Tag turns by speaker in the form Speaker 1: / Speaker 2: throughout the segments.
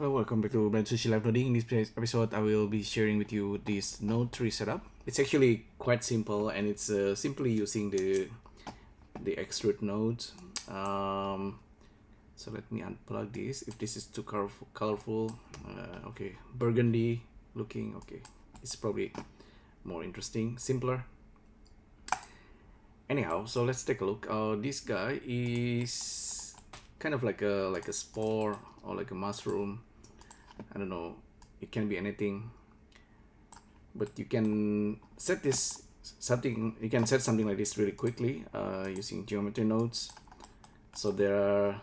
Speaker 1: Hello, welcome back to LIVENODING. In this episode, I will be sharing with you this node tree setup. It's actually quite simple, and it's simply using the extrude node. So let me unplug this. If this is too colorful, okay, burgundy looking, okay, it's probably more interesting, simpler. Anyhow, so let's take a look. This guy is kind of like a spore or like a mushroom. I don't know, it can be anything, but you can set this something. You can set something like this really quickly using geometry nodes. So there are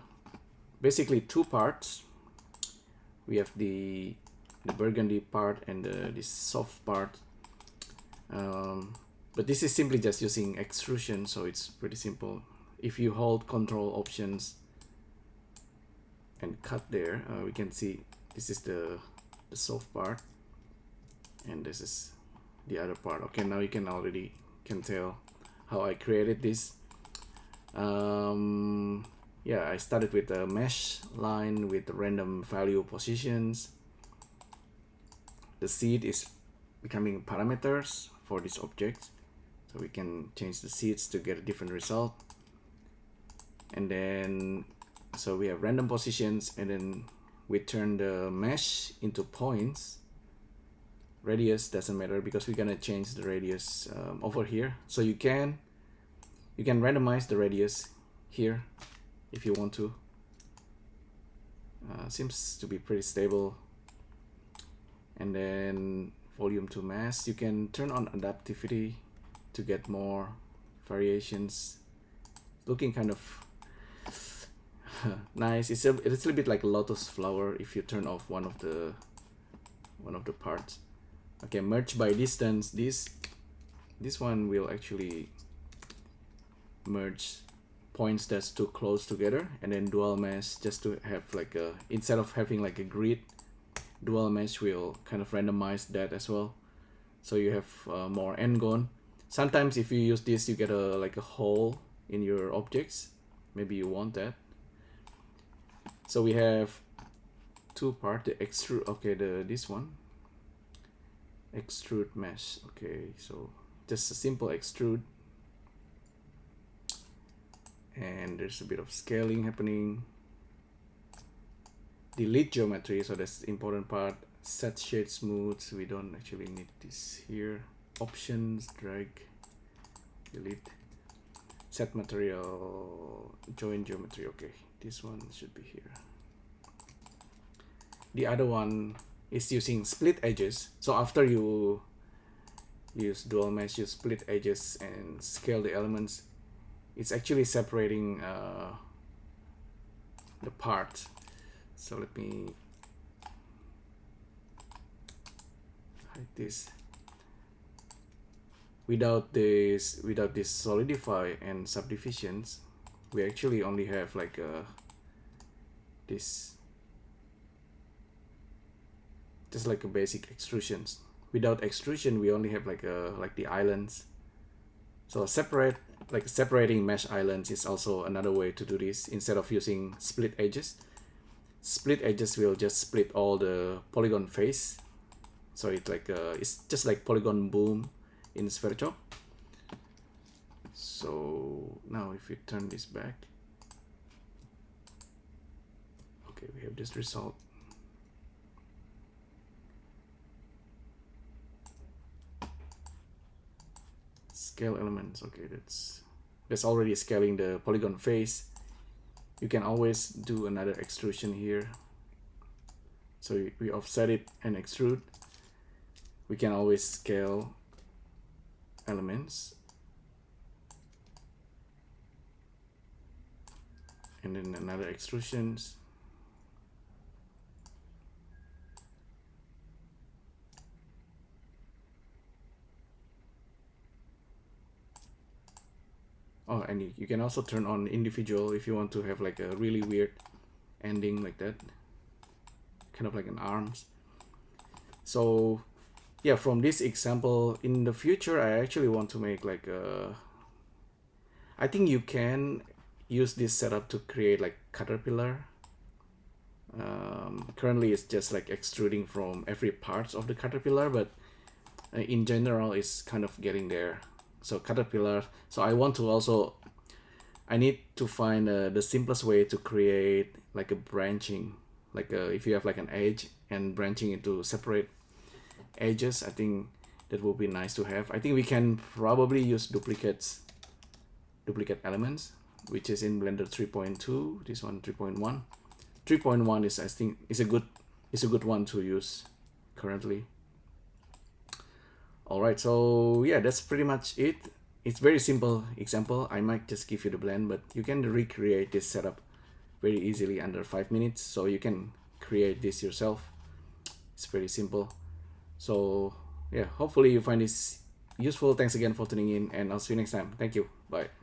Speaker 1: basically two parts. We have the burgundy part and this soft part. But this is simply just using extrusion, so it's pretty simple. If you hold Control Options and cut there, we can see this is the soft part, and this is the other part. Okay, now you can already tell how I created this. Yeah, I started with a mesh line with random value positions. The seed is becoming parameters for this object, so we can change the seeds to get a different result. And then so we have random positions, and then we turn the mesh into points. Radius doesn't matter because we're gonna change the radius over here. So you can randomize the radius here if you want to. Seems to be pretty stable. And then volume to mass, you can turn on adaptivity to get more variations. Looking kind of nice. It's a little bit like a lotus flower if you turn off one of the parts. Okay, merge by distance. This one will actually merge points that's too close together, and then dual mesh just to have like a, instead of having like a grid, dual mesh will kind of randomize that as well, so you have more n-gon. Sometimes if you use this, you get like a hole in your objects. Maybe you want that. So we have two parts, the extrude, okay, this one, extrude mesh. Okay, so just a simple extrude, and there's a bit of scaling happening. Delete geometry, so that's the important part. Set shade smooth, we don't actually need this here. Options, drag, delete. Set material, join geometry. Okay, this one should be here. The other one is using split edges. So after you use dual mesh, you split edges and scale the elements. It's actually separating the part. So let me hide this. Without this solidify and subdivisions, we actually only have like this, just like a basic extrusions. Without extrusion, we only have like the islands. So separating mesh islands is also another way to do this. Instead of using split edges will just split all the polygon face. So it's like it's just like polygon boom in SphereChop. So now if we turn this back, okay, we have this result. Scale elements, okay, that's already scaling the polygon face. You can always do another extrusion here. So we offset it and extrude. We can always scale elements, and then another extrusions. Oh, and you can also turn on individual if you want to have like a really weird ending like that, kind of like an arms. So yeah, from this example, in the future I actually want to make like a, I think you can use this setup to create like caterpillar currently it's just like extruding from every parts of the caterpillar, but in general it's kind of getting there. So caterpillar, so I want to also, I need to find the simplest way to create like a branching, like if you have like an edge and branching into separate edges. I think that would be nice to have. I think we can probably use duplicate elements, which is in Blender 3.2. This one 3.1. 3.1 is, I think, is a good one to use currently. All right, so yeah, that's pretty much it. It's very simple example. I might just give you the blend, but you can recreate this setup very easily under 5 minutes. So you can create this yourself. It's pretty simple. So yeah, hopefully you find this useful. Thanks again for tuning in, and I'll see you next time. Thank you. Bye.